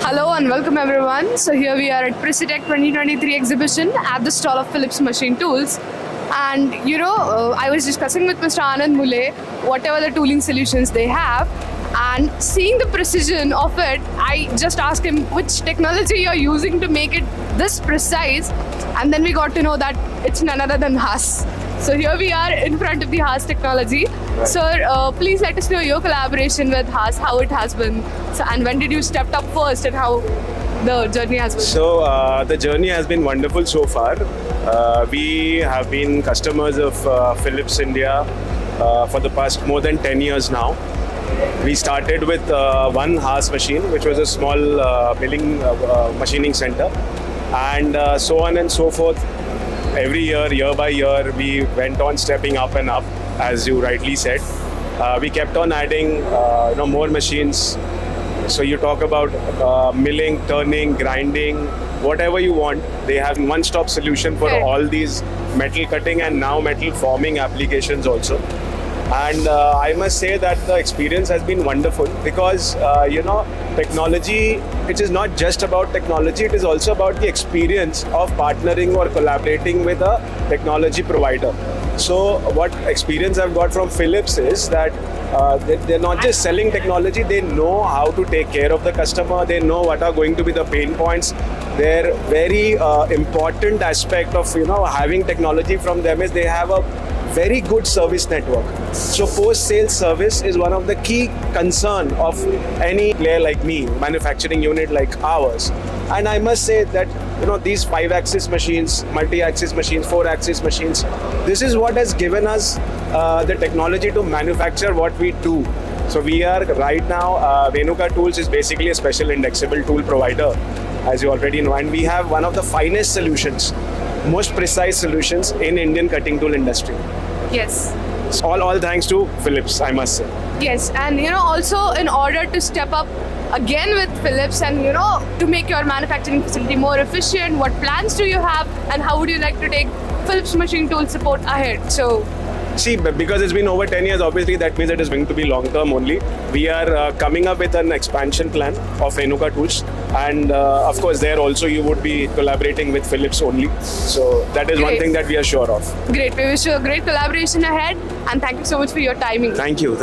Hello and welcome everyone. So here we are at Prisitech 2023 exhibition at the stall of Phillips Machine Tools. And I was discussing with Mr. Anand Mulay whatever the tooling solutions they have. And seeing the precision of it, I just asked him which technology you're using to make it this precise. And then we got to know that it's none other than Haas. So here we are in front of the Haas Technology. Right. Sir, please let us know your collaboration with Haas, how it has been. So, and when did you step up first and how the journey has been? So the journey has been wonderful so far. We have been customers of Phillips India for the past more than 10 years now. We started with one Haas machine, which was a small milling machining center, and so on and so forth. Every year by year, we went on stepping up and up, as you rightly said. We kept on adding more machines. So you talk about milling, turning, grinding, whatever you want. They have one-stop solution for all these metal cutting and now metal forming applications also. And I must say that the experience has been wonderful because, technology, it is not just about technology, it is also about the experience of partnering or collaborating with a technology provider. So what experience I've got from Philips is that they're not just selling technology, they know how to take care of the customer, they know what are going to be the pain points. Their very important aspect of having technology from them is they have a very good service network. So post-sales service is one of the key concern of any player like me, manufacturing unit like ours. And I must say that these 5-axis machines, multi-axis machines, 4-axis machines, this is what has given us the technology to manufacture what we do. So we are right now, Renuka Tools is basically a special indexable tool provider, as you already know, and we have one of the finest solutions, most precise solutions in Indian cutting tool industry. Yes. All thanks to Philips, I must say. Yes, and also in order to step up again with Philips and to make your manufacturing facility more efficient, what plans do you have and how would you like to take Philips machine tool support ahead? So see, because it's been over 10 years, obviously that means it is going to be long term only. We are coming up with an expansion plan of Renuka Tools, and of course there also you would be collaborating with Philips only. So that is one thing that we are sure of. Great. We wish you a great collaboration ahead, and thank you so much for your timing. Thank you.